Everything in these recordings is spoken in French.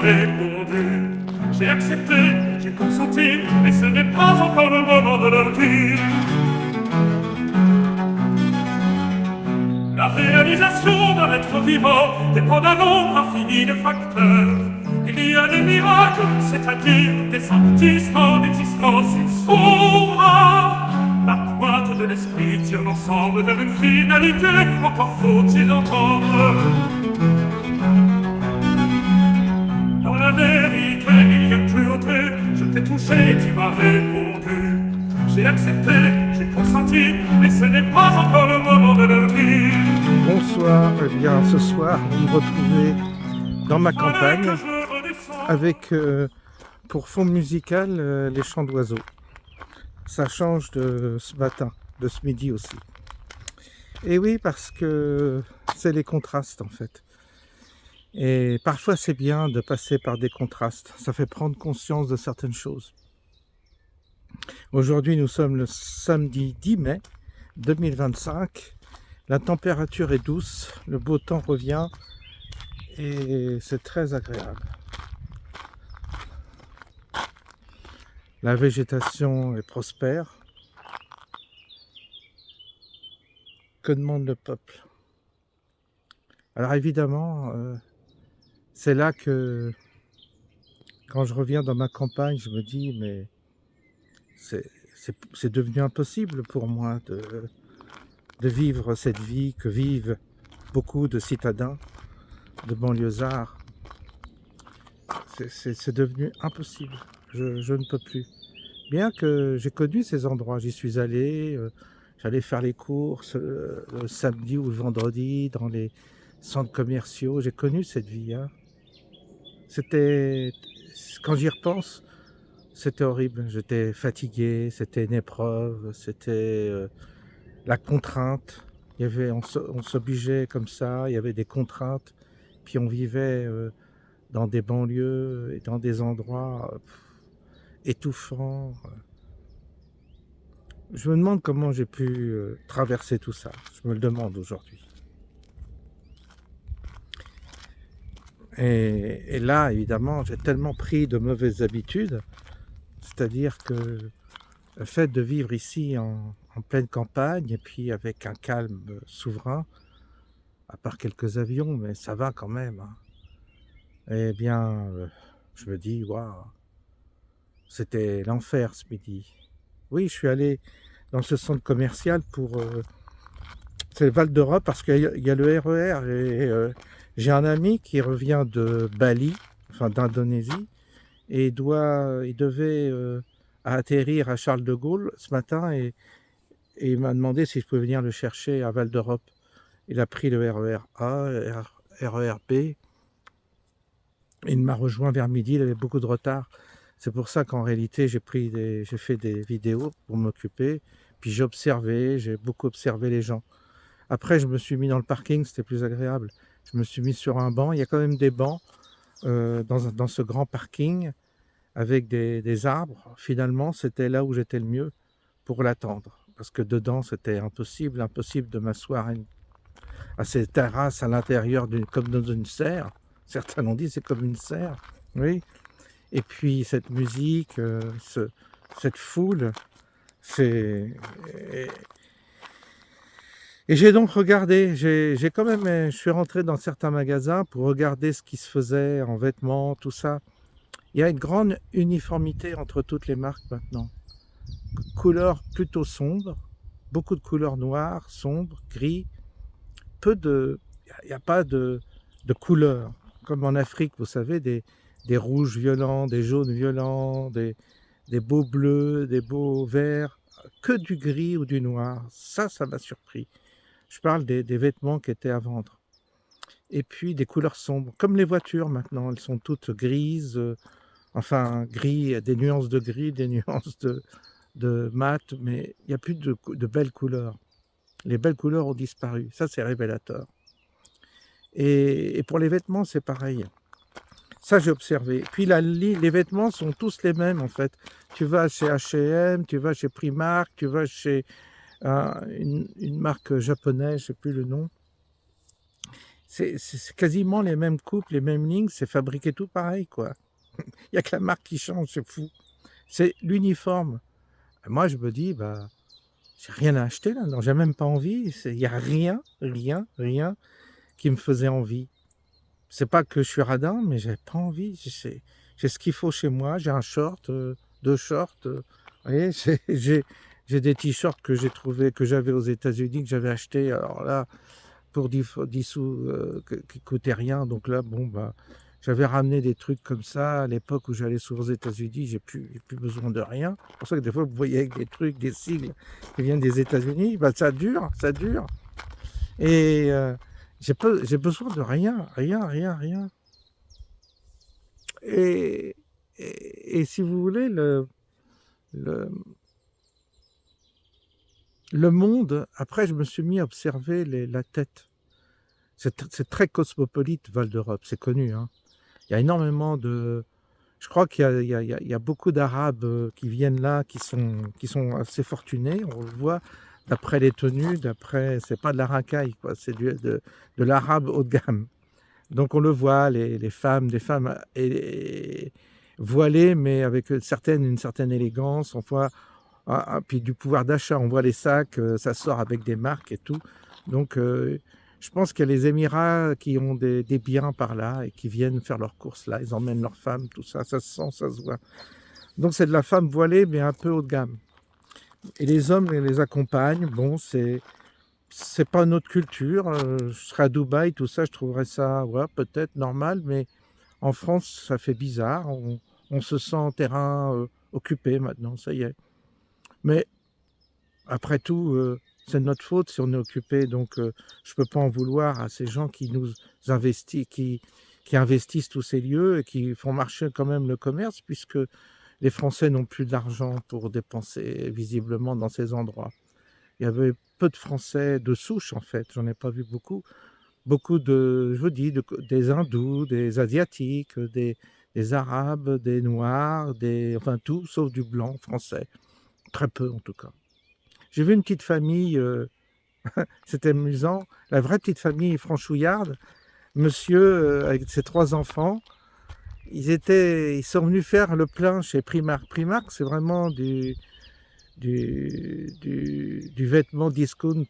répondu. J'ai accepté, j'ai consenti, mais ce n'est pas encore le moment de leur dire. La réalisation d'un être vivant dépend d'un nombre infini de facteurs. Il y a des miracles, c'est-à-dire des sanctissements d'existence souverains. La pointe de l'esprit tire l'ensemble vers une finalité, encore faut-il entendre. Dans la vérité, il y a cruauté, je t'ai touché, tu m'as répondu. J'ai accepté, j'ai consenti, mais ce n'est pas encore le moment de le dire. Bonsoir, eh bien ce soir vous me retrouvez dans ma campagne avec pour fond musical les chants d'oiseaux. Ça change de ce matin, de ce midi aussi. Et oui, parce que c'est les contrastes en fait. Et parfois c'est bien de passer par des contrastes, ça fait prendre conscience de certaines choses. Aujourd'hui nous sommes le samedi 10 mai 2025, la température est douce, le beau temps revient et c'est très agréable. La végétation est prospère. Que demande le peuple? Alors évidemment, c'est là que quand je reviens dans ma campagne, je me dis mais c'est devenu impossible pour moi de vivre cette vie que vivent beaucoup de citadins, de banlieusards. C'est devenu impossible, je ne peux plus. Bien que j'ai connu ces endroits, j'y suis allé, j'allais faire les courses le samedi ou le vendredi dans les centres commerciaux, j'ai connu cette vie. Hein. C'était, quand j'y repense, c'était horrible, j'étais fatigué, c'était une épreuve, c'était la contrainte. Il y avait, on s'obligeait comme ça, il y avait des contraintes, puis on vivait dans des banlieues et dans des endroits étouffants. Je me demande comment j'ai pu traverser tout ça. Je me le demande aujourd'hui. Et là, évidemment, j'ai tellement pris de mauvaises habitudes, c'est-à-dire que le fait de vivre ici en pleine campagne et puis avec un calme souverain, à part quelques avions, mais ça va quand même. Hein. Eh bien, je me dis, waouh, c'était l'enfer ce midi. Oui, je suis allé dans ce centre commercial pour... c'est le Val d'Europe parce qu'il y a le RER et j'ai un ami qui revient de Bali, enfin d'Indonésie, et il devait atterrir à Charles de Gaulle ce matin et il m'a demandé si je pouvais venir le chercher à Val d'Europe. Il a pris le RER A, RER B. Il m'a rejoint vers midi, il avait beaucoup de retard. C'est pour ça qu'en réalité, j'ai fait des vidéos pour m'occuper. Puis j'ai beaucoup observé les gens. Après, je me suis mis dans le parking, c'était plus agréable. Je me suis mis sur un banc. Il y a quand même des bancs dans ce grand parking avec des arbres. Finalement, c'était là où j'étais le mieux pour l'attendre. Parce que dedans, c'était impossible de m'asseoir à ces terrasses à l'intérieur comme dans une serre. Certains l'ont dit, c'est comme une serre. Oui. Et puis cette musique, cette foule, c'est... Et j'ai donc regardé, j'ai quand même, je suis rentré dans certains magasins pour regarder ce qui se faisait en vêtements, tout ça. Il y a une grande uniformité entre toutes les marques maintenant. Couleurs plutôt sombres, beaucoup de couleurs noires, sombres, gris. Il n'y a pas de couleurs. Comme en Afrique, vous savez, des rouges violents, des jaunes violents, des beaux bleus, des beaux verts, que du gris ou du noir. Ça m'a surpris. Je parle des vêtements qui étaient à vendre. Et puis des couleurs sombres, comme les voitures maintenant, elles sont toutes grises, enfin gris, des nuances de gris, des nuances de mat, mais il n'y a plus de belles couleurs. Les belles couleurs ont disparu, ça c'est révélateur. Et pour les vêtements, c'est pareil. Ça, j'ai observé. Puis les vêtements sont tous les mêmes, en fait. Tu vas chez H&M, tu vas chez Primark, tu vas chez une marque japonaise, je ne sais plus le nom. c'est quasiment les mêmes coupes, les mêmes lignes, c'est fabriqué tout pareil, quoi. Il y a que la marque qui change, c'est fou. C'est l'uniforme. Moi, je me dis, bah, j'ai rien à acheter là-dedans, j'ai même pas envie. Il y a rien, rien, rien qui me faisait envie. C'est pas que je suis radin, mais j'avais pas envie. J'ai ce qu'il faut chez moi. J'ai un short, 2 shorts. Vous voyez, j'ai des t-shirts que j'ai trouvé, que j'avais aux États-Unis, que j'avais acheté. Alors là, pour 10 sous, qui coûtaient rien. Donc là, bon, bah, j'avais ramené des trucs comme ça à l'époque où j'allais souvent aux États-Unis. J'ai plus besoin de rien. C'est pour ça que des fois, vous voyez avec des trucs, des sigles qui viennent des États-Unis, bah, ça dure, ça dure. Et j'ai besoin de rien, rien, rien, rien. Et, et si vous voulez, le, le monde, après, je me suis mis à observer la tête. C'est très cosmopolite, Val d'Europe, c'est connu, hein. Il y a énormément de... Je crois qu'il y a, il y a beaucoup d'Arabes qui viennent là, qui sont assez fortunés. On le voit d'après les tenues, d'après... C'est pas de la racaille, quoi. C'est de l'arabe haut de gamme. Donc on le voit, les femmes, des femmes voilées, mais avec une certaine élégance. On voit, puis du pouvoir d'achat, on voit les sacs, ça sort avec des marques et tout. Donc je pense qu'il y a les Émirats qui ont des biens par là et qui viennent faire leurs courses là. Ils emmènent leurs femmes, tout ça, ça se sent, ça se voit. Donc c'est de la femme voilée, mais un peu haut de gamme. Et les hommes les accompagnent. Bon, c'est pas notre culture. Je serais à Dubaï, tout ça, je trouverais ça, ouais, peut-être normal, mais en France, ça fait bizarre. On se sent en terrain occupé maintenant, ça y est. Mais après tout, c'est de notre faute si on est occupé, donc je peux pas en vouloir à ces gens qui nous investissent, qui investissent tous ces lieux et qui font marcher quand même le commerce, puisque les Français n'ont plus d'argent pour dépenser visiblement dans ces endroits. Il y avait peu de Français de souche, en fait, j'en ai pas vu beaucoup. Beaucoup de, je vous dis, des hindous, des asiatiques, des arabes, des noirs, enfin tout, sauf du blanc français. Très peu, en tout cas. J'ai vu une petite famille, c'était amusant, la vraie petite famille franchouillarde, monsieur avec ses 3 enfants, ils sont venus faire le plein chez Primark. Primark, c'est vraiment du vêtement discount.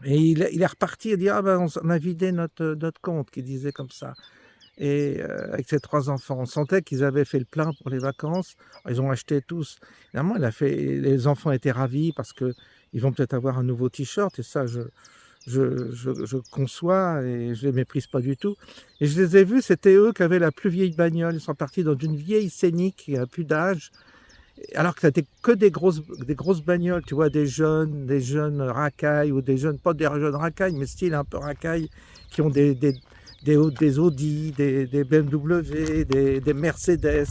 Et il est reparti et dit, ah ben on a vidé notre compte, qu'il disait comme ça. Et avec ses 3 enfants, on sentait qu'ils avaient fait le plein pour les vacances. Ils ont acheté tous. Évidemment, les enfants étaient ravis parce qu'ils vont peut-être avoir un nouveau t-shirt. Et ça, je conçois et je les méprise pas du tout. Et je les ai vus, c'était eux qui avaient la plus vieille bagnole. Ils sont partis dans une vieille Scénic qui a plus d'âge. Alors que c'était que des grosses bagnoles, tu vois, des jeunes racailles ou des jeunes, pas des jeunes racailles, mais style un peu racailles, qui ont des Audi, des BMW, des Mercedes.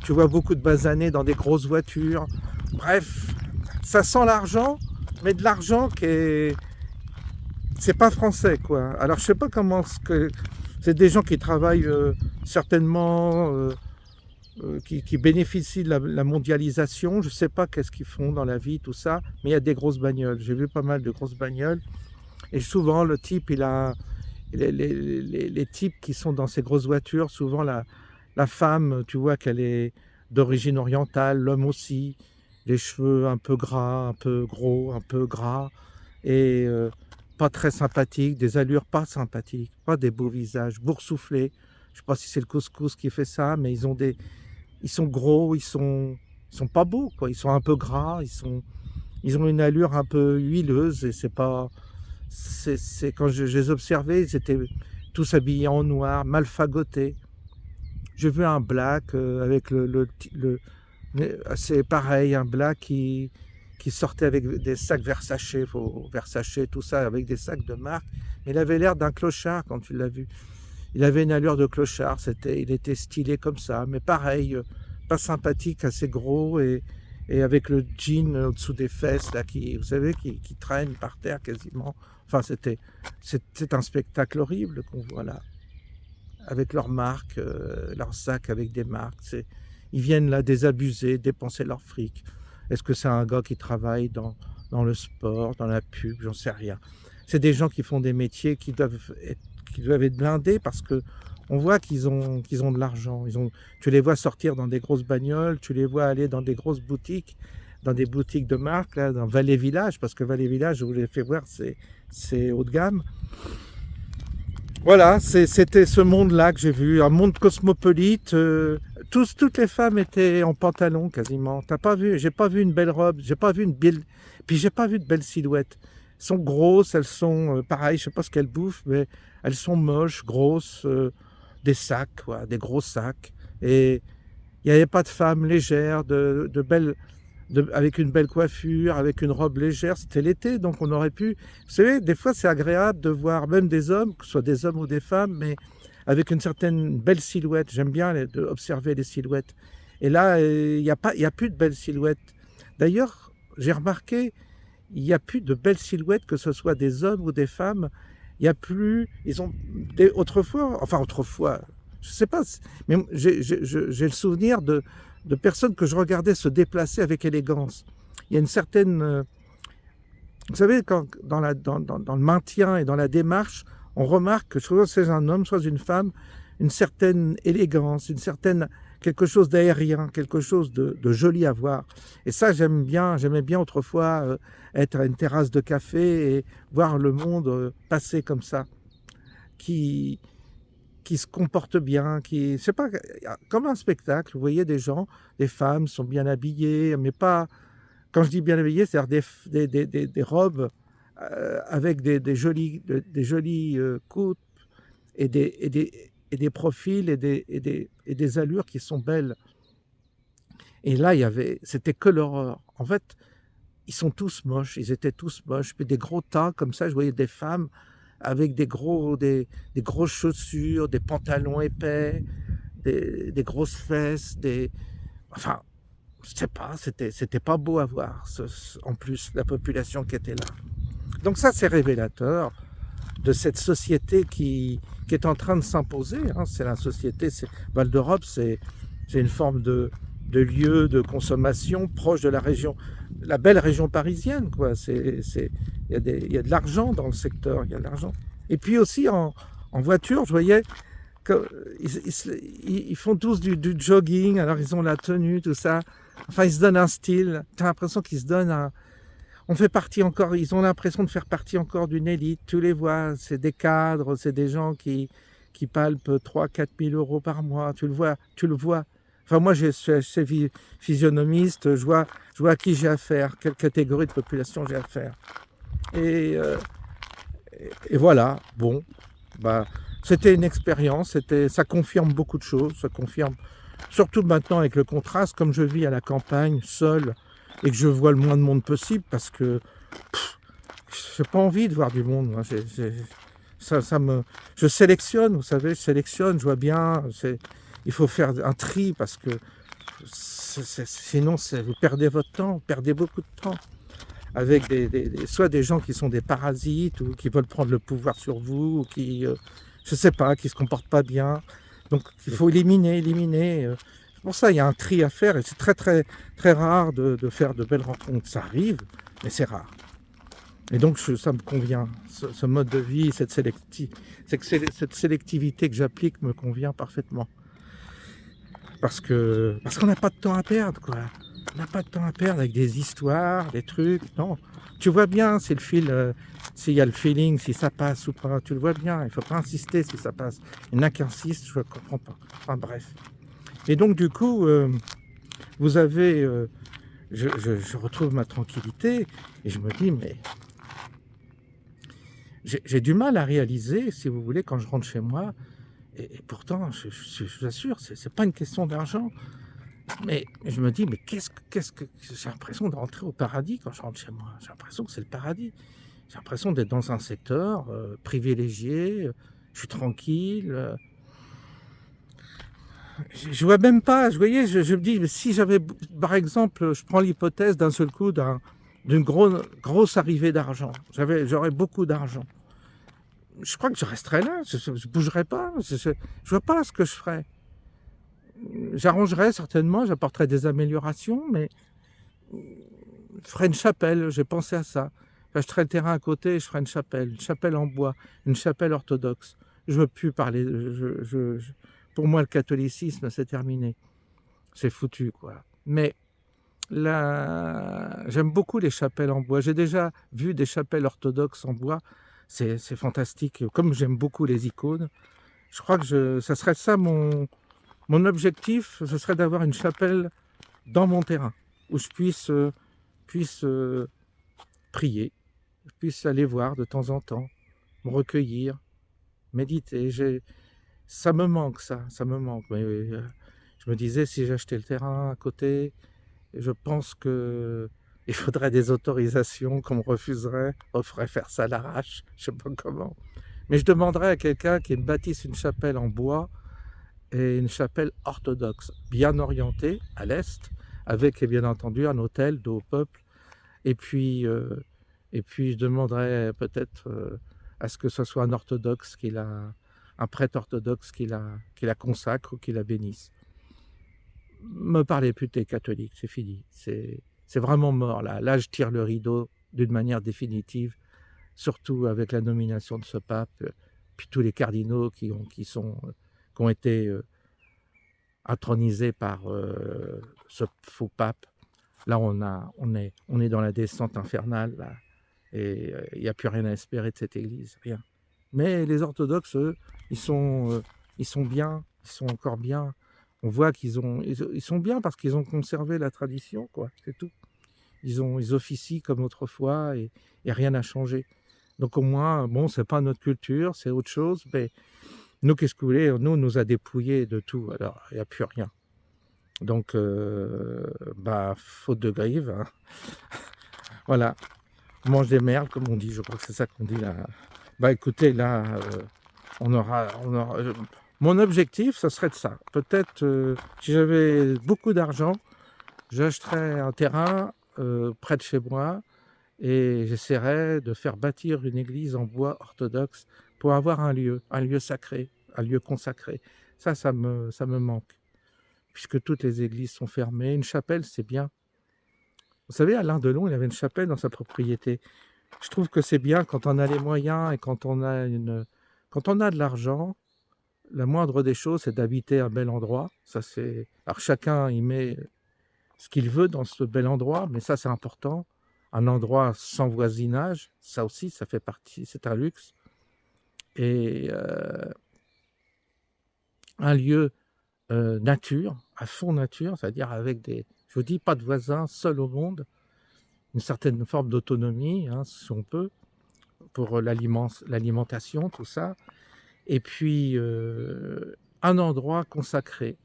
Tu vois beaucoup de basanés dans des grosses voitures. Bref, ça sent l'argent, mais de l'argent qui est... C'est pas français, quoi. Alors, je sais pas comment... C'est des gens qui travaillent certainement... qui bénéficient de la mondialisation. Je sais pas qu'est-ce qu'ils font dans la vie, tout ça, mais il y a des grosses bagnoles. J'ai vu pas mal de grosses bagnoles. Et souvent, le type, il a... Les types qui sont dans ces grosses voitures, souvent la femme, tu vois qu'elle est d'origine orientale, l'homme aussi, les cheveux un peu gras, un peu gros, un peu gras, et pas très sympathiques, des allures pas sympathiques, pas des beaux visages, boursouflés. Je sais pas si c'est le couscous qui fait ça, mais ils sont gros, ils sont pas beaux, quoi. Ils sont un peu gras, ils ont une allure un peu huileuse, et c'est pas... quand je les observais, ils étaient tous habillés en noir, mal fagotés. J'ai vu un black avec c'est pareil, un black qui sortait avec des sacs Versace, tout ça, avec des sacs de marque. Mais il avait l'air d'un clochard quand tu l'as vu. Il avait une allure de clochard, il était stylé comme ça, mais pareil, pas sympathique, assez gros, et avec le jean au-dessous des fesses, là, vous savez, qui traîne par terre quasiment. Enfin, c'est un spectacle horrible qu'on voit là, avec leurs marques, leurs sacs avec des marques. Ils viennent là désabusés, dépenser leur fric. Est-ce que c'est un gars qui travaille dans le sport, dans la pub? J'en sais rien. C'est des gens qui font des métiers qui doivent être qui doivent être blindés parce que on voit qu'ils ont de l'argent. Tu les vois sortir dans des grosses bagnoles, tu les vois aller dans des grosses boutiques, dans des boutiques de marque, là, dans Vallée Village, parce que Vallée Village, je vous l'ai fait voir, c'est haut de gamme. Voilà, c'était ce monde-là que j'ai vu, un monde cosmopolite. Toutes les femmes étaient en pantalon quasiment. J'ai pas vu une belle robe, j'ai pas vu puis j'ai pas vu de belles silhouettes. Elles sont grosses, elles sont pareil, je sais pas ce qu'elles bouffent, mais elles sont moches, grosses, des sacs, quoi, des gros sacs. Et il n'y avait pas de femmes légères, de belles, avec une belle coiffure, avec une robe légère. C'était l'été, donc on aurait pu... Vous savez, des fois, c'est agréable de voir même des hommes, que ce soit des hommes ou des femmes, mais avec une certaine belle silhouette. J'aime bien observer les silhouettes. Et là, il n'y a plus de belles silhouettes. D'ailleurs, j'ai remarqué, il n'y a plus de belles silhouettes, que ce soit des hommes ou des femmes. Il n'y a plus... Autrefois, je ne sais pas, mais j'ai le souvenir de personnes que je regardais se déplacer avec élégance. Il y a une certaine... vous savez, dans le maintien et dans la démarche, on remarque que soit c'est un homme, soit une femme, une certaine élégance, quelque chose d'aérien, quelque chose de joli à voir. Et ça, j'aimais bien autrefois être à une terrasse de café et voir le monde passer comme ça, qui se comportent bien, c'est pas comme un spectacle. Vous voyez des gens, des femmes sont bien habillées, mais pas, quand je dis bien habillées, c'est-à-dire des robes avec des jolies coupes et des profils et des allures qui sont belles. Et là, c'était que l'horreur. En fait, ils étaient tous moches, puis des gros tas comme ça. Je voyais des femmes avec des grosses chaussures, des pantalons épais, des grosses fesses, enfin, je sais pas, c'était pas beau à voir, en plus, la population qui était là. Donc ça, c'est révélateur de cette société qui est en train de s'imposer. Hein. C'est la société, Val d'Europe, c'est une forme de lieu de consommation proche de la belle région parisienne, quoi. Il y a de l'argent dans le secteur, il y a de l'argent. Et puis aussi en voiture, je voyais qu'ils font tous du jogging, alors ils ont la tenue, tout ça. Enfin, ils se donnent un style. Tu as l'impression qu'ils se donnent ils ont l'impression de faire partie encore d'une élite. Tu les vois, c'est des cadres, c'est des gens qui palpent 3-4 000 euros par mois. Tu le vois. Enfin, moi, je suis physionomiste, je vois à qui j'ai affaire, quelle catégorie de population j'ai affaire. Et voilà, bon, c'était une expérience, ça confirme beaucoup de choses, ça confirme, surtout maintenant avec le contraste, comme je vis à la campagne, seul, et que je vois le moins de monde possible, parce que j'ai pas envie de voir du monde, moi. Je sélectionne, vous savez, je vois bien, il faut faire un tri, parce que sinon vous perdez votre temps, vous perdez beaucoup de temps, avec soit des gens qui sont des parasites, ou qui veulent prendre le pouvoir sur vous, ou qui, je sais pas, qui se comportent pas bien. Donc il faut éliminer. Pour ça, il y a un tri à faire, et c'est très très très rare de faire de belles rencontres. Ça arrive, mais c'est rare. Et donc ça me convient, ce mode de vie, cette sélectivité que j'applique me convient parfaitement. Parce qu'on n'a pas de temps à perdre, quoi. On n'a pas de temps à perdre avec des histoires, des trucs, non. Tu vois bien s'il y a le feeling, si ça passe ou pas, tu le vois bien, il ne faut pas insister si ça passe. Il y en a qui insistent, je ne comprends pas. Enfin bref. Et donc du coup, vous avez... je retrouve ma tranquillité, et je me dis, mais... J'ai du mal à réaliser, si vous voulez, quand je rentre chez moi, et pourtant, je vous assure, c'est pas une question d'argent. Mais je me dis, mais qu'est-ce que... J'ai l'impression de rentrer au paradis quand je rentre chez moi. J'ai l'impression que c'est le paradis. J'ai l'impression d'être dans un secteur privilégié, je suis tranquille. Je vois même pas, vous voyez, je me dis, mais si j'avais, par exemple, je prends l'hypothèse d'un seul coup d'une grosse arrivée d'argent. J'aurais beaucoup d'argent. Je crois que je resterais là, je bougerais pas, je vois pas ce que je ferais. J'arrangerais certainement, j'apporterais des améliorations, mais je ferais une chapelle, j'ai pensé à ça. J'achèterais le terrain à côté et je ferais une chapelle en bois, une chapelle orthodoxe. je veux plus parler, pour moi, le catholicisme, c'est terminé. C'est foutu, quoi. Mais j'aime beaucoup les chapelles en bois. J'ai déjà vu des chapelles orthodoxes en bois. C'est fantastique. Comme j'aime beaucoup les icônes, je crois que ça serait ça mon objectif, ce serait d'avoir une chapelle dans mon terrain où je puisse prier, je puisse aller voir de temps en temps, me recueillir, méditer. Ça me manque, ça me manque. Mais je me disais, si j'achetais le terrain à côté, je pense que il faudrait des autorisations qu'on me refuserait, on ferait faire ça à l'arrache, je sais pas comment. Mais je demanderais à quelqu'un qui me bâtisse une chapelle en bois et une chapelle orthodoxe, bien orientée à l'est, avec bien entendu un autel dos au peuple. Et puis je demanderais peut-être à ce que ce soit un orthodoxe un prêtre orthodoxe qui la consacre ou qui la bénisse. Me parlez plus des catholiques, c'est fini. C'est vraiment mort là. Là, je tire le rideau d'une manière définitive, surtout avec la nomination de ce pape, puis tous les cardinaux qui ont été intronisés par ce faux pape. Là, on est dans la descente infernale, là, et il n'y a plus rien à espérer de cette église, rien. Mais les orthodoxes, eux, ils sont bien, ils sont encore bien. On voit ils sont bien parce qu'ils ont conservé la tradition, quoi, c'est tout. Ils officient comme autrefois et rien n'a changé. Donc au moins, bon, c'est pas notre culture, c'est autre chose, mais nous, qu'est-ce que vous voulez, nous, on nous a dépouillés de tout, alors il n'y a plus rien. Donc, faute de grive, hein. Voilà, on mange des merdes, comme on dit, je crois que c'est ça qu'on dit là. Bah écoutez, là, on aura mon objectif, ça serait de ça. Peut-être, si j'avais beaucoup d'argent, j'achèterais un terrain près de chez moi et j'essaierais de faire bâtir une église en bois orthodoxe pour avoir un lieu sacré, un lieu consacré. Ça me manque, puisque toutes les églises sont fermées. Une chapelle, c'est bien. Vous savez, Alain Delon, il avait une chapelle dans sa propriété. Je trouve que c'est bien quand on a les moyens et quand on a de l'argent. La moindre des choses, c'est d'habiter un bel endroit. Alors chacun y met ce qu'il veut dans ce bel endroit, mais ça, c'est important. Un endroit sans voisinage, ça aussi, ça fait partie, c'est un luxe. Et un lieu nature, à fond nature, c'est-à-dire avec je vous dis, pas de voisins, seul au monde, une certaine forme d'autonomie, hein, si on peut, pour l'alimentation, tout ça. Et puis, un endroit consacré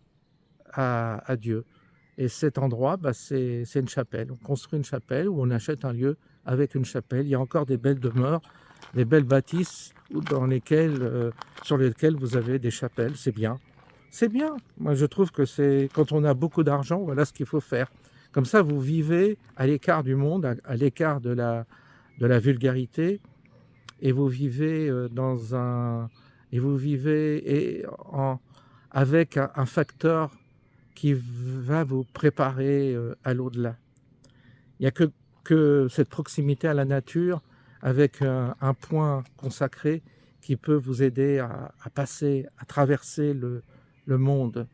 à Dieu. Et cet endroit, c'est une chapelle. On construit une chapelle ou on achète un lieu avec une chapelle. Il y a encore des belles demeures, des belles bâtisses sur lesquelles vous avez des chapelles. C'est bien. C'est bien. Moi, je trouve que quand on a beaucoup d'argent, voilà ce qu'il faut faire. Comme ça, vous vivez à l'écart du monde, à l'écart de la vulgarité, et vous vivez avec un facteur qui va vous préparer à l'au-delà. Il n'y a que cette proximité à la nature avec un point consacré qui peut vous aider à traverser le monde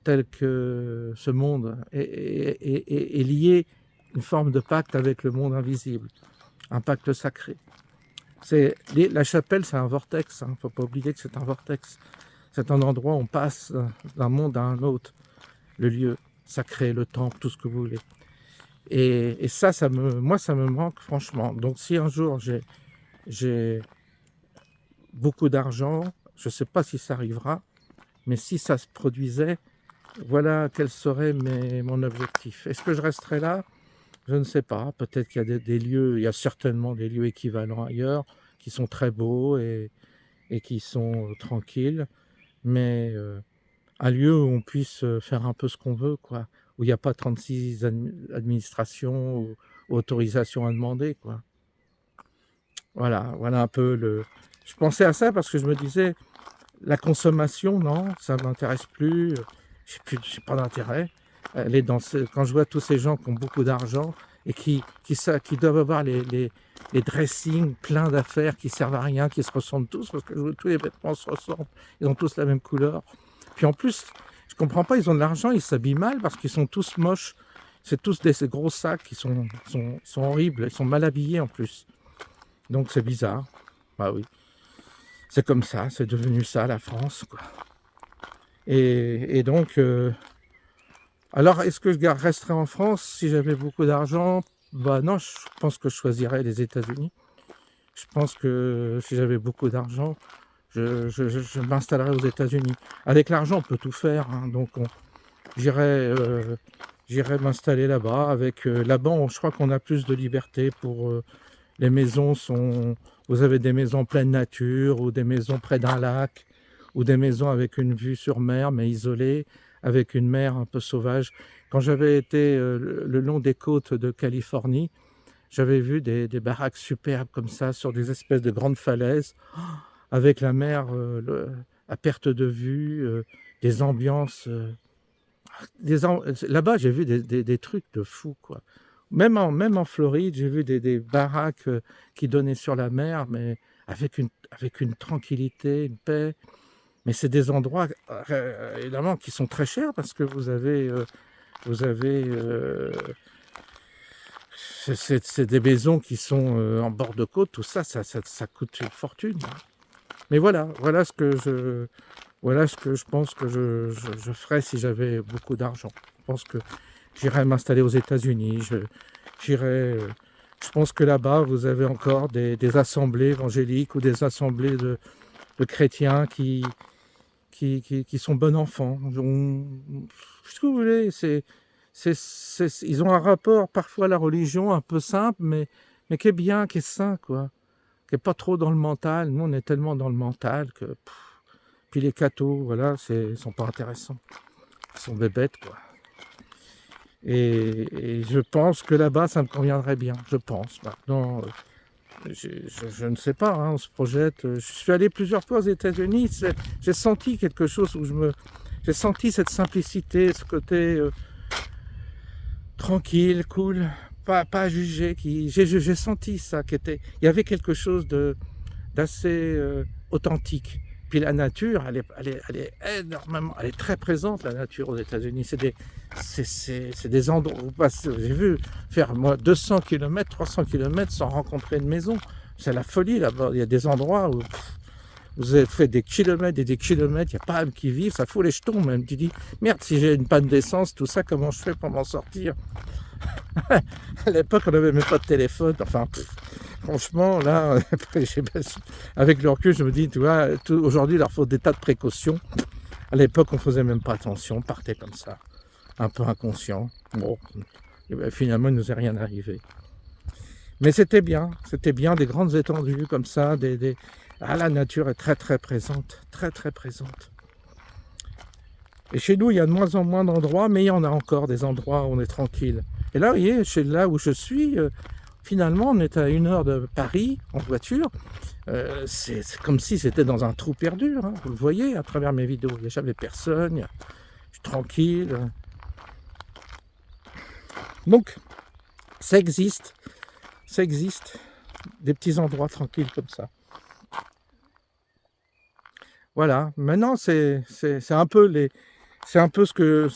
tel que ce monde est lié, une forme de pacte avec le monde invisible, un pacte sacré. La chapelle, c'est un vortex, il ne faut pas oublier que c'est un vortex. C'est un endroit où on passe d'un monde à un autre, le lieu sacré, le temple, tout ce que vous voulez. Et ça moi, ça me manque franchement. Donc si un jour j'ai beaucoup d'argent, je ne sais pas si ça arrivera, mais si ça se produisait, voilà quel serait mon objectif. Est-ce que je resterai là ? Je ne sais pas. Peut-être qu'il y a des lieux, il y a certainement des lieux équivalents ailleurs qui sont très beaux et qui sont tranquilles, mais un lieu où on puisse faire un peu ce qu'on veut, quoi, où il n'y a pas 36 administrations ou autorisations à demander, quoi. Voilà un peu Je pensais à ça parce que je me disais, la consommation, non, ça ne m'intéresse plus, j'ai pas d'intérêt. Quand je vois tous ces gens qui ont beaucoup d'argent et qui doivent avoir les dressings pleins d'affaires qui servent à rien, qui se ressemblent tous, parce que tous les vêtements se ressemblent, ils ont tous la même couleur. Puis en plus, je comprends pas, ils ont de l'argent, ils s'habillent mal parce qu'ils sont tous moches. C'est tous ces gros sacs qui sont horribles, ils sont mal habillés en plus. Donc c'est bizarre. Bah oui, c'est comme ça, c'est devenu ça la France, quoi. Et donc, alors est-ce que je resterais en France si j'avais beaucoup d'argent? Bah non, je pense que je choisirais les États-Unis. Je pense que si j'avais beaucoup d'argent, je m'installerais aux États-Unis. Avec l'argent, on peut tout faire, hein, donc j'irais m'installer là-bas. Là-bas, je crois qu'on a plus de liberté pour les maisons sont. Vous avez des maisons pleine nature ou des maisons près d'un lac ou des maisons avec une vue sur mer mais isolées, avec une mer un peu sauvage. Quand j'avais été le long des côtes de Californie, j'avais vu des baraques superbes comme ça sur des espèces de grandes falaises avec la mer à perte de vue, des ambiances. Là-bas, j'ai vu des trucs de fou, quoi. Même en Floride, j'ai vu des baraques qui donnaient sur la mer, mais avec une tranquillité, une paix. Mais c'est des endroits, évidemment, qui sont très chers parce que vous avez c'est des maisons qui sont en bord de côte, tout ça, ça coûte une fortune. Mais voilà ce que je pense que je ferais si j'avais beaucoup d'argent. Je pense que j'irais m'installer aux États-Unis. Je pense que là-bas, vous avez encore des assemblées évangéliques ou des assemblées de chrétiens qui sont bons enfants. Ce que vous voulez, ils ont un rapport parfois à la religion un peu simple, mais qui est bien, qui est sain, quoi. Qui n'est pas trop dans le mental. Nous, on est tellement dans le mental que... Puis les cathos, voilà, ils sont pas intéressants. Ils sont des bêtes, quoi. Et je pense que là-bas, ça me conviendrait bien. Je pense. Maintenant, je ne sais pas, hein, on se projette. Je suis allé plusieurs fois aux États-Unis. J'ai senti quelque chose j'ai senti cette simplicité, ce côté tranquille, cool, pas à juger. J'ai senti ça. Il y avait quelque chose d'assez authentique. Puis la nature, elle est énormément, elle est très présente, la nature aux États-Unis. C'est des endroits, j'ai vu faire moi 200 km, 300 km sans rencontrer une maison. C'est la folie là-bas. Il y a des endroits où vous avez fait des kilomètres et des kilomètres, il n'y a pas âme qui vivent, ça fout les jetons même. Tu dis, merde, si j'ai une panne d'essence, tout ça, comment je fais pour m'en sortir? À l'époque, on n'avait même pas de téléphone, enfin... Franchement, là, avec le recul, je me dis, tu vois, aujourd'hui, il leur faut des tas de précautions. À l'époque, on faisait même pas attention, on partait comme ça, un peu inconscient. Bon, et ben, finalement, il ne nous est rien arrivé. Mais c'était bien, des grandes étendues comme ça. La nature est très, très présente, très, très présente. Et chez nous, il y a de moins en moins d'endroits, mais il y en a encore des endroits où on est tranquille. Et là, vous voyez, là où je suis... Finalement, on est à 1 heure de Paris en voiture. C'est comme si c'était dans un trou perdu. Hein. Vous le voyez à travers mes vidéos. Il n'y a jamais personne. Je suis tranquille. Donc, ça existe. Des petits endroits tranquilles comme ça. Voilà. Maintenant, c'est un peu ce que...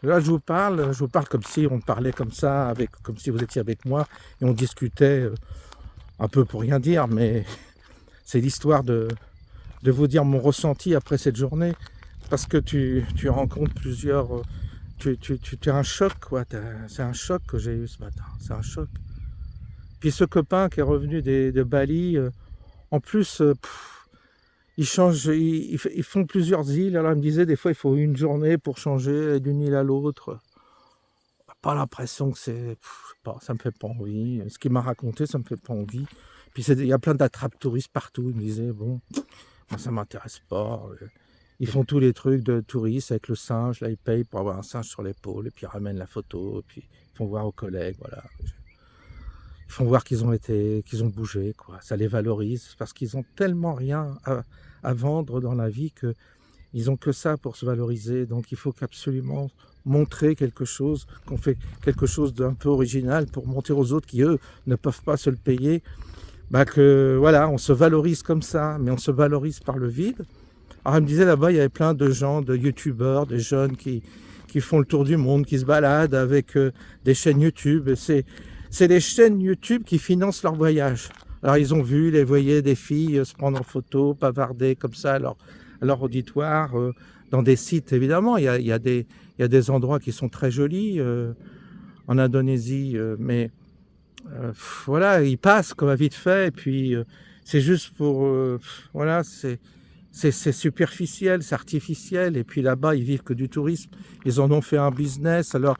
Là, je vous parle comme si on parlait comme ça, comme si vous étiez avec moi, et on discutait un peu pour rien dire, mais c'est l'histoire de vous dire mon ressenti après cette journée, parce que tu rencontres plusieurs... tu as un choc, quoi. C'est un choc que j'ai eu ce matin, c'est un choc. Puis ce copain qui est revenu de Bali, en plus... ils font plusieurs îles. Alors, il me disait, des fois, il faut une journée pour changer d'une île à l'autre. Pas l'impression que ça me fait pas envie. Ce qu'il m'a raconté, ça me fait pas envie. Puis, il y a plein d'attrapes touristes partout. Il me disait, bon, moi, ça m'intéresse pas. Ils font tous les trucs de touristes avec le singe. Là, ils payent pour avoir un singe sur l'épaule. Et puis, ils ramènent la photo. Et puis, ils font voir aux collègues, voilà. Ils font voir qu'ils ont bougé, quoi. Ça les valorise parce qu'ils ont tellement rien à vendre dans la vie qu'ils ont que ça pour se valoriser. Donc il faut qu'absolument montrer quelque chose, qu'on fait quelque chose d'un peu original pour montrer aux autres qui, eux, ne peuvent pas se le payer, bah que voilà, on se valorise comme ça, mais on se valorise par le vide. Alors elle me disait là-bas, il y avait plein de gens, de youtubeurs, des jeunes qui font le tour du monde, qui se baladent avec des chaînes YouTube. Et c'est les chaînes YouTube qui financent leur voyage. Alors ils ont vu, les voyaient des filles se prendre en photo, bavarder comme ça à leur auditoire, dans des sites évidemment. Il y a des endroits qui sont très jolis en Indonésie, mais voilà, ils passent comme à vite fait. Et puis c'est juste pour... voilà, c'est superficiel, c'est artificiel. Et puis là-bas, ils vivent que du tourisme. Ils en ont fait un business. Alors,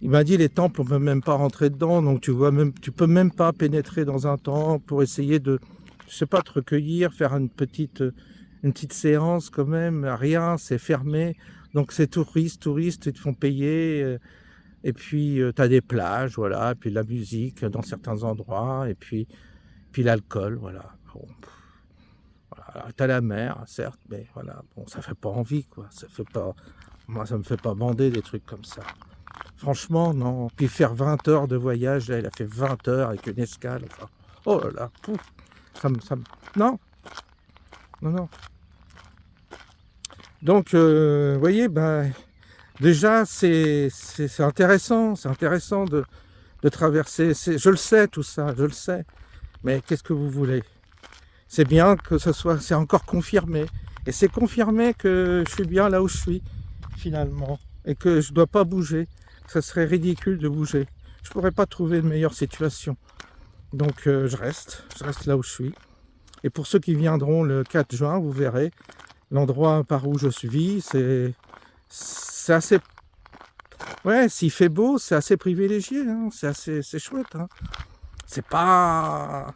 il m'a dit les temples, on peut même pas rentrer dedans. Donc tu vois même, tu peux même pas pénétrer dans un temple pour essayer de, je sais pas, te recueillir, faire une petite séance quand même. Rien, c'est fermé. Donc c'est touristes, ils te font payer. Et puis tu as des plages, voilà. Et puis de la musique dans certains endroits. Et puis l'alcool, voilà. Bon. Voilà, t'as la mer, certes, mais voilà, bon, ça fait pas envie, quoi. Ça fait pas, moi, ça me fait pas bander des trucs comme ça. Franchement, non. Puis faire 20 heures de voyage, là, il a fait 20 heures avec une escale. Enfin, oh là là, pouf, non, non, non. Donc, vous voyez, ben, déjà, c'est intéressant de traverser. Je le sais, tout ça, je le sais. Mais qu'est-ce que vous voulez? C'est bien que ce soit, c'est encore confirmé. Et c'est confirmé que je suis bien là où je suis, finalement. Et que je ne dois pas bouger. Ça serait ridicule de bouger. Je ne pourrais pas trouver une meilleure situation. Donc je reste là où je suis. Et pour ceux qui viendront le 4 juin, vous verrez, l'endroit par où je vis, c'est assez... Ouais, s'il fait beau, c'est assez privilégié. Hein. C'est chouette. Hein. C'est pas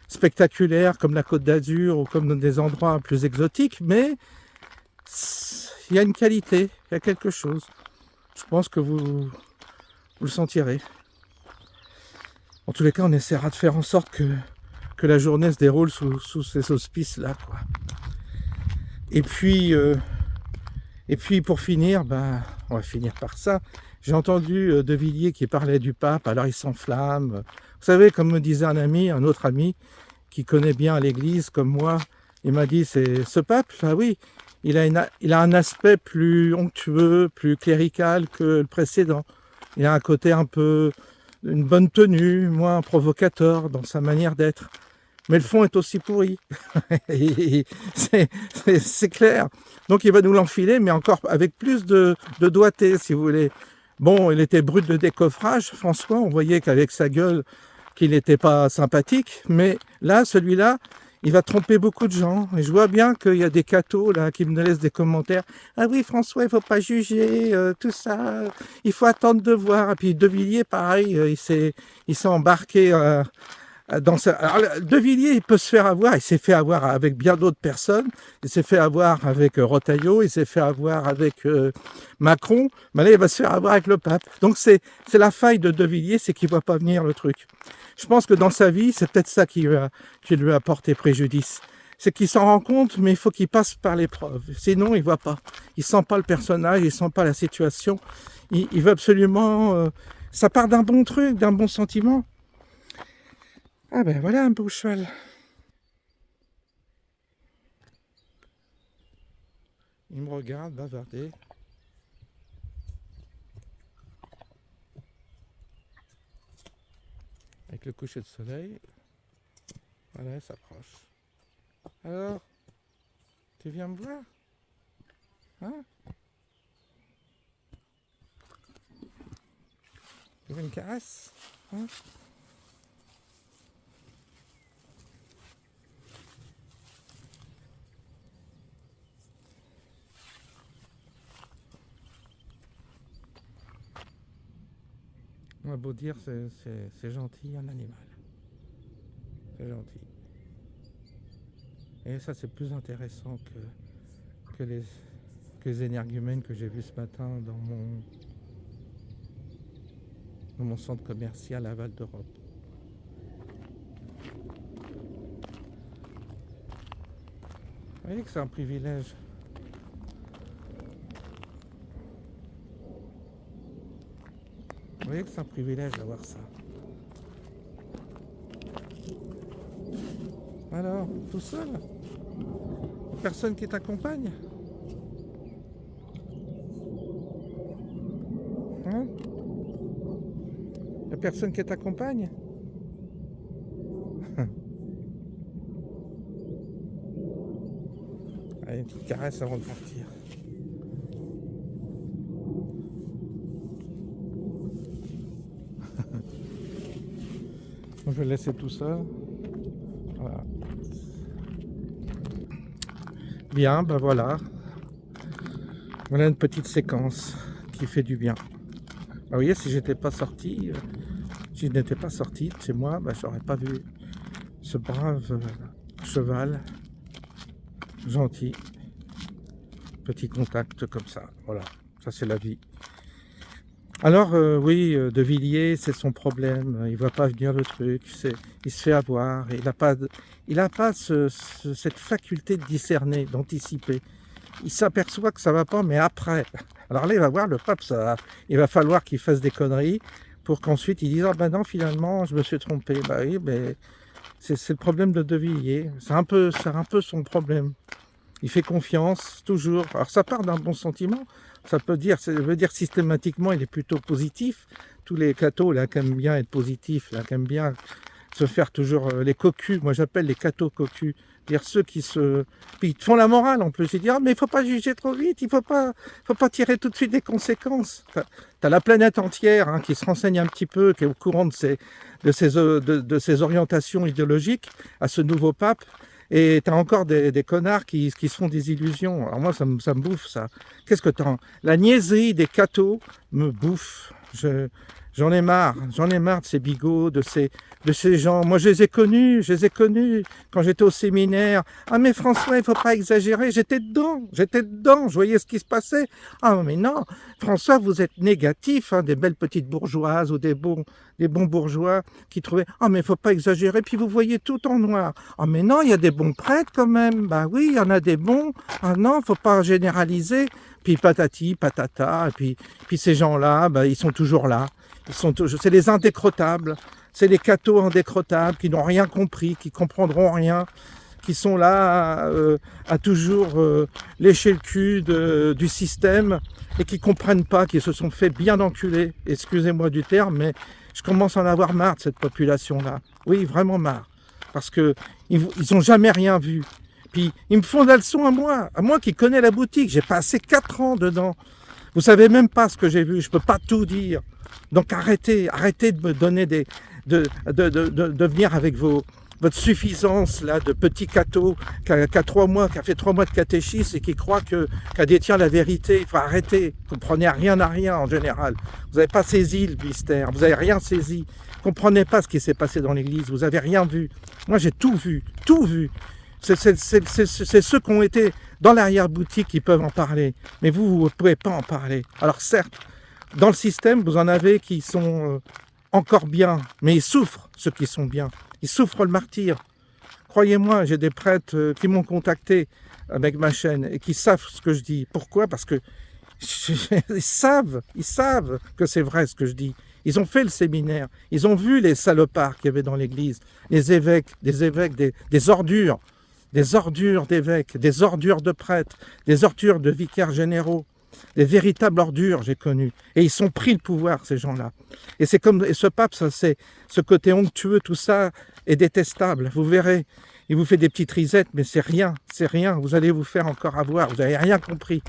spectaculaire comme la Côte d'Azur ou comme dans des endroits plus exotiques, mais il y a une qualité, il y a quelque chose. Je pense que vous le sentirez. En tous les cas, on essaiera de faire en sorte que la journée se déroule sous ces auspices-là, quoi. Et puis pour finir, ben, on va finir par ça. J'ai entendu De Villiers qui parlait du pape, alors il s'enflamme. Vous savez, comme me disait un autre ami, qui connaît bien l'église comme moi, il m'a dit, c'est ce pape, là oui, il a un aspect plus onctueux, plus clérical que le précédent. Il a un côté un peu, une bonne tenue, moins provocateur dans sa manière d'être. Mais le fond est aussi pourri. C'est clair. Donc il va nous l'enfiler, mais encore avec plus de doigté, si vous voulez. Bon, il était brut de décoffrage, François, on voyait qu'avec sa gueule, qu'il n'était pas sympathique, mais là, celui-là, il va tromper beaucoup de gens. Et je vois bien qu'il y a des cathos là qui me laissent des commentaires. Ah oui, François, il ne faut pas juger, tout ça, il faut attendre de voir. Et puis De Villiers, pareil, il s'est embarqué dans ça. Alors, De Villiers, il peut se faire avoir, il s'est fait avoir avec bien d'autres personnes, il s'est fait avoir avec Retailleau, il s'est fait avoir avec Macron, mais là, il va se faire avoir avec le pape. Donc, c'est la faille de Villiers, c'est qu'il ne voit pas venir le truc. Je pense que dans sa vie, c'est peut-être ça qui lui a porté préjudice. C'est qu'il s'en rend compte, mais il faut qu'il passe par l'épreuve. Sinon, il ne voit pas. Il ne sent pas le personnage, il ne sent pas la situation. Il veut absolument... ça part d'un bon truc, d'un bon sentiment. Ah ben voilà un beau cheval. Il me regarde bavarder. Avec le coucher de soleil. Voilà, il s'approche. Alors, tu viens me voir? Hein? Tu veux une caresse? Hein? On a beau dire, c'est gentil un animal. C'est gentil. Et ça, c'est plus intéressant que les énergumènes que j'ai vus ce matin dans mon centre commercial à Val d'Europe. Vous voyez que c'est un privilège. Vous voyez que c'est un privilège d'avoir ça. Alors, tout seul? Personne qui t'accompagne? Hein? Y a personne qui t'accompagne? Allez, une petite caresse avant de partir. Je vais le laisser tout seul. Voilà. Bien, ben voilà. Voilà une petite séquence qui fait du bien. Vous voyez, si j'étais pas sorti, si je n'étais pas sorti de chez moi, ben, j'aurais pas vu ce brave cheval gentil. Petit contact comme ça. Voilà, ça c'est la vie. Alors oui, De Villiers, c'est son problème. Il voit pas venir le truc. Il se fait avoir. Il n'a pas cette faculté de discerner, d'anticiper. Il s'aperçoit que ça va pas, mais après. Alors là, il va voir le pape, il va falloir qu'il fasse des conneries pour qu'ensuite il dise « Ah ben non, finalement, je me suis trompé. » Bah oui, mais c'est le problème de Villiers. C'est un peu son problème. Il fait confiance, toujours. Alors ça part d'un bon sentiment. Ça veut dire systématiquement, il est plutôt positif. Tous les cathos, là, qui aiment bien être positifs, là, qui aiment bien se faire toujours les cocus. Moi, j'appelle les cathos cocus. C'est-à-dire ceux qui puis ils te font la morale en plus. Ils disent, ah, mais il faut pas juger trop vite, il faut pas tirer tout de suite des conséquences. T'as la planète entière hein, qui se renseigne un petit peu, qui est au courant de ses orientations idéologiques à ce nouveau pape. Et t'as encore des connards qui se font des illusions. Alors moi, ça me bouffe, ça. Qu'est-ce que t'en... La niaiserie des cathos me bouffe. J'en ai marre de ces bigots, de ces gens. Moi, je les ai connus quand j'étais au séminaire. Ah, mais François, il faut pas exagérer. J'étais dedans, je voyais ce qui se passait. Ah, mais non, François, vous êtes négatif, hein, des belles petites bourgeoises ou des bons bourgeois qui trouvaient, ah, mais il faut pas exagérer, puis vous voyez tout en noir. Ah, mais non, il y a des bons prêtres quand même. Bah oui, il y en a des bons. Ah non, faut pas généraliser. Puis patati, patata, et puis ces gens-là, bah, ils sont toujours là. C'est les indécrottables, c'est les cathos indécrottables qui n'ont rien compris, qui comprendront rien, qui sont là à toujours lécher le cul du système et qui comprennent pas, qui se sont fait bien enculer. Excusez-moi du terme, mais je commence à en avoir marre de cette population-là. Oui, vraiment marre, parce que ils ont jamais rien vu. Puis ils me font la leçon à moi qui connais la boutique. J'ai passé 4 ans dedans. Vous savez même pas ce que j'ai vu. Je peux pas tout dire. Donc arrêtez de me donner de venir avec votre suffisance là de petit catho qui a fait 3 mois de catéchisme et qui croit qu'elle détient la vérité. Il faut arrêter. Vous comprenez rien à rien en général. Vous n'avez pas saisi le mystère. Vous n'avez rien saisi. Vous comprenez pas ce qui s'est passé dans l'église. Vous avez rien vu. Moi j'ai tout vu. C'est ceux qui ont été dans l'arrière-boutique qui peuvent en parler. Mais vous ne pouvez pas en parler. Alors certes, dans le système, vous en avez qui sont encore bien. Mais ils souffrent, ceux qui sont bien. Ils souffrent le martyre. Croyez-moi, j'ai des prêtres qui m'ont contacté avec ma chaîne et qui savent ce que je dis. Pourquoi? Parce que ils savent que c'est vrai ce que je dis. Ils ont fait le séminaire. Ils ont vu les salopards qu'il y avait dans l'église. Les évêques, des ordures. Des ordures d'évêques, des ordures de prêtres, des ordures de vicaires généraux, des véritables ordures, j'ai connu. Et ils sont pris le pouvoir, ces gens-là. Et ce pape, ça, c'est ce côté onctueux, tout ça est détestable. Vous verrez, il vous fait des petites risettes, mais c'est rien. Vous allez vous faire encore avoir, vous n'avez rien compris.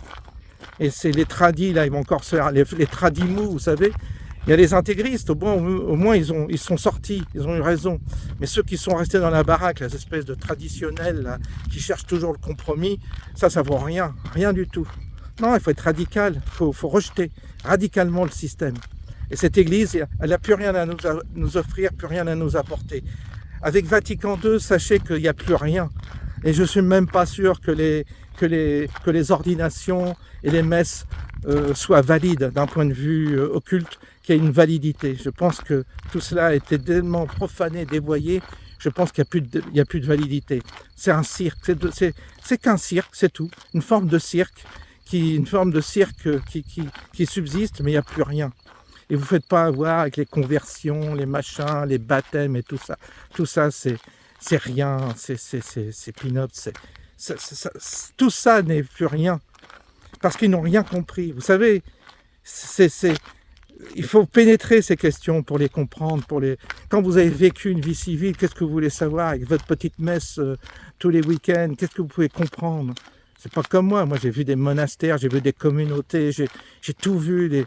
Et c'est les tradis, là, ils vont encore se faire, les tradis mous, vous savez. Il y a les intégristes, au moins ils sont sortis, ils ont eu raison. Mais ceux qui sont restés dans la baraque, les espèces de traditionnels là, qui cherchent toujours le compromis, ça vaut rien du tout. Non, il faut être radical, il faut rejeter radicalement le système. Et cette église, elle n'a plus rien à nous offrir, plus rien à nous apporter. Avec Vatican II, sachez qu'il n'y a plus rien. Et je ne suis même pas sûr que les ordinations et les messes soient valides d'un point de vue occulte, qu'il y ait une validité. Je pense que tout cela a été tellement profané, dévoyé, je pense qu'il n'y a plus de validité. C'est un cirque, c'est qu'un cirque, c'est tout. Une forme de cirque qui subsiste, mais il n'y a plus rien. et vous ne faites pas avoir avec les conversions, les machins, les baptêmes et tout ça. Tout ça, c'est rien, c'est peanuts, tout ça n'est plus rien, parce qu'ils n'ont rien compris. Vous savez, il faut pénétrer ces questions pour les comprendre. Quand vous avez vécu une vie civile, qu'est-ce que vous voulez savoir avec votre petite messe tous les week-ends? Qu'est-ce que vous pouvez comprendre? C'est pas comme moi. Moi, j'ai vu des monastères, j'ai vu des communautés, j'ai tout vu,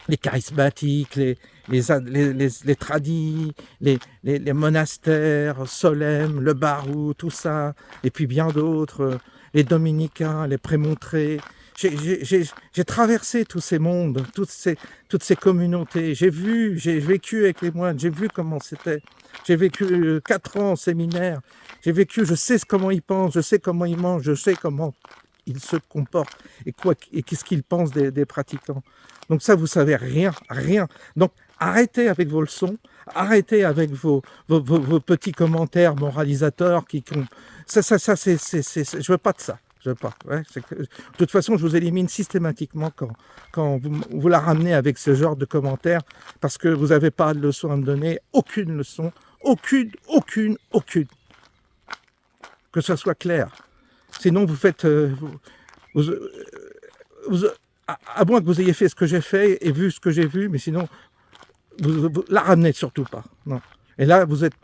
les charismatiques, les tradis, les monastères, Solesmes, le Barou, tout ça, et puis bien d'autres, les dominicains, les prémontrés. J'ai traversé tous ces mondes, toutes ces communautés. J'ai vécu avec les moines, j'ai vu comment c'était. J'ai vécu 4 ans en séminaire. J'ai vécu, je sais comment ils pensent, je sais comment ils mangent, je sais comment ils se comportent et qu'est-ce qu'ils pensent des pratiquants. Donc ça, vous savez rien. Donc arrêtez avec vos leçons, arrêtez avec vos petits commentaires moralisateurs ça, je veux pas de ça. Je veux pas. Ouais, de toute façon, je vous élimine systématiquement quand vous la ramenez avec ce genre de commentaires, parce que vous n'avez pas de leçon à me donner, aucune leçon, aucune. Que ça soit clair. Sinon, vous faites... à moins que vous ayez fait ce que j'ai fait et vu ce que j'ai vu, mais sinon, vous la ramenez surtout pas. Non. Et là, vous êtes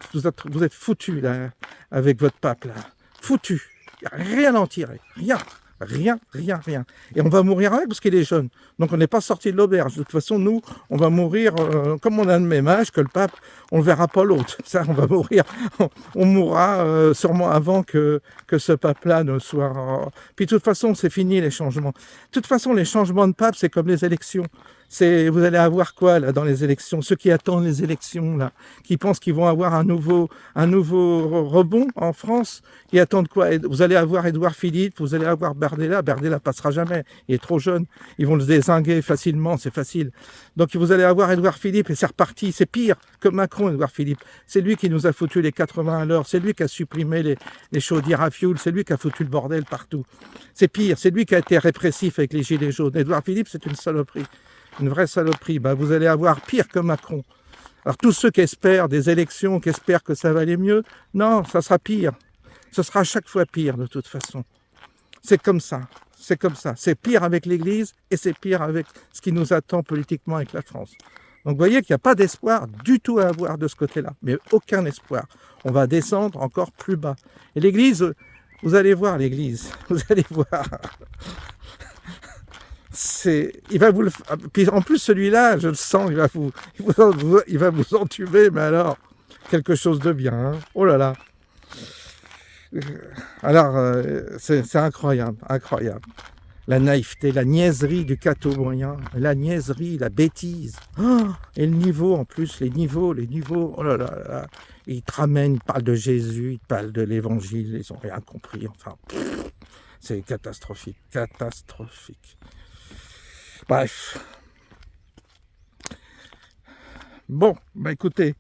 foutu là, avec votre pape, là. Foutu. Il n'y a rien à en tirer. Rien. Et on va mourir avec parce qu'il est jeune. Donc on n'est pas sorti de l'auberge. De toute façon, nous, on va mourir, comme on a le même âge que le pape, on ne verra pas l'autre. Ça, on va mourir. On mourra sûrement avant que ce pape-là ne soit... Puis de toute façon, c'est fini les changements. De toute façon, les changements de pape, c'est comme les élections. Vous allez avoir quoi là dans les élections? Ceux qui attendent les élections là, qui pensent qu'ils vont avoir un nouveau rebond en France, ils attendent quoi? Vous allez avoir Édouard Philippe, vous allez avoir Bardella. Bardella passera jamais, il est trop jeune. Ils vont le dézinguer facilement, c'est facile. Donc vous allez avoir Édouard Philippe et c'est reparti. C'est pire que Macron, Édouard Philippe. C'est lui qui nous a foutu les 80 à l'heure. C'est lui qui a supprimé les chaudières à fioul. C'est lui qui a foutu le bordel partout. C'est pire. C'est lui qui a été répressif avec les gilets jaunes. Édouard Philippe, c'est une saloperie. Une vraie saloperie. Vous allez avoir pire que Macron. Alors tous ceux qui espèrent des élections, qui espèrent que ça va aller mieux, non, ça sera pire. Ce sera à chaque fois pire de toute façon. C'est comme ça. C'est pire avec l'Église et c'est pire avec ce qui nous attend politiquement avec la France. Donc vous voyez qu'il n'y a pas d'espoir du tout à avoir de ce côté-là. Mais aucun espoir. On va descendre encore plus bas. Et l'Église, vous allez voir l'Église. Vous allez voir. Il va vous le... Puis en plus celui-là, je le sens, il va vous entuber, mais alors quelque chose de bien. Hein. Oh là là. Alors c'est incroyable. La naïveté, la niaiserie du catho moyen, la niaiserie, la bêtise. Oh, et le niveau en plus, les niveaux. Oh là là là. Ils te ramènent, ils parlent de Jésus, ils parlent de l'Évangile, ils n'ont rien compris. Enfin, c'est catastrophique. Bref. Bon, écoutez,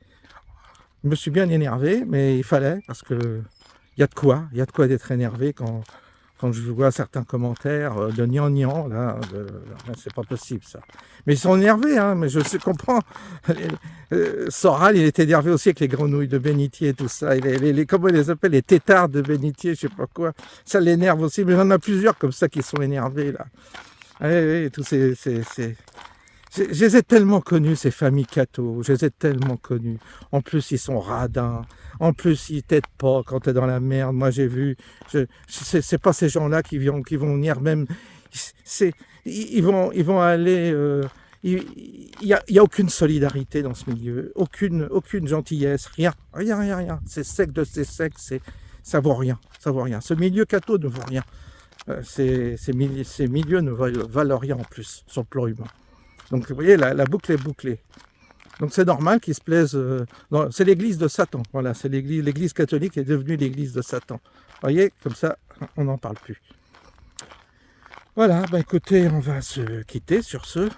je me suis bien énervé, mais il fallait, parce que il y a de quoi d'être énervé quand je vois certains commentaires de gnangnan, là, c'est pas possible ça. Mais ils sont énervés, hein, mais je comprends. Soral, il était énervé aussi avec les grenouilles de bénitier et tout ça, et comment ils les appellent, les têtards de bénitier, je sais pas quoi, ça l'énerve aussi, mais il y en a plusieurs comme ça qui sont énervés, là. Oui, tous je les ai tellement connus, ces familles catho, je les ai tellement connus. En plus, ils sont radins. En plus, ils t'aident pas quand t'es dans la merde. Moi, j'ai vu, c'est pas ces gens-là qui vont venir même. Ils vont aller. Il y a aucune solidarité dans ce milieu, aucune gentillesse, rien. C'est sec de c'est sec, ça vaut rien. Ce milieu catho ne vaut rien. Ces milieux ne valent rien en plus sur le plan humain. Donc vous voyez, la boucle est bouclée. Donc c'est normal qu'ils se plaisent... c'est l'église de Satan. Voilà, c'est l'église catholique est devenue l'église de Satan. Vous voyez, comme ça, on n'en parle plus. Voilà, écoutez, on va se quitter sur ce.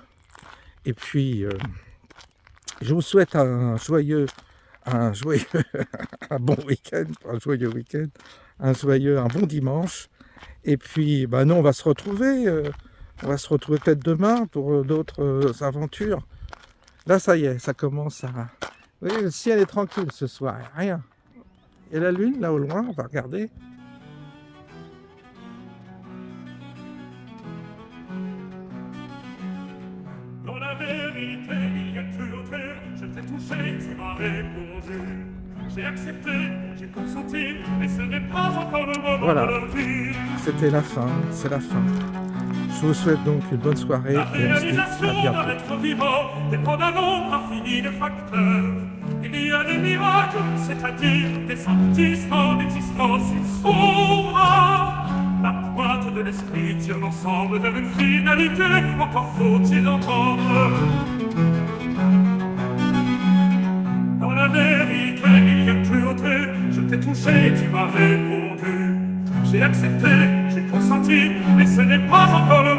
Et puis, je vous souhaite un bon week-end, un bon dimanche. Et puis, nous, on va se retrouver peut-être demain pour d'autres aventures. Là, ça y est, ça commence à... Vous voyez, le ciel est tranquille ce soir, y a rien. Et la lune, là au loin, on va regarder. Dans la vérité, il y a cruauté. Je t'ai touché, tu m'as répondu. J'ai accepté, j'ai consenti, mais ce n'est pas encore le moment Voilà. de leur dire. C'était la fin, c'est la fin. Je vous souhaite donc une bonne soirée La et on se dit à réalisation d'un bientôt. être vivant dépend d'un nombre infini de facteurs. Il y a des miracles, c'est-à-dire des avertissements d'existence. Ils sont rares. La pointe de l'esprit tire l'ensemble vers une finalité. Encore faut-il entendre. Dans la vérité, il y a cruauté. Je t'ai touché, tu m'as répondu. J'ai accepté, j'ai consenti, mais ce n'est pas encore le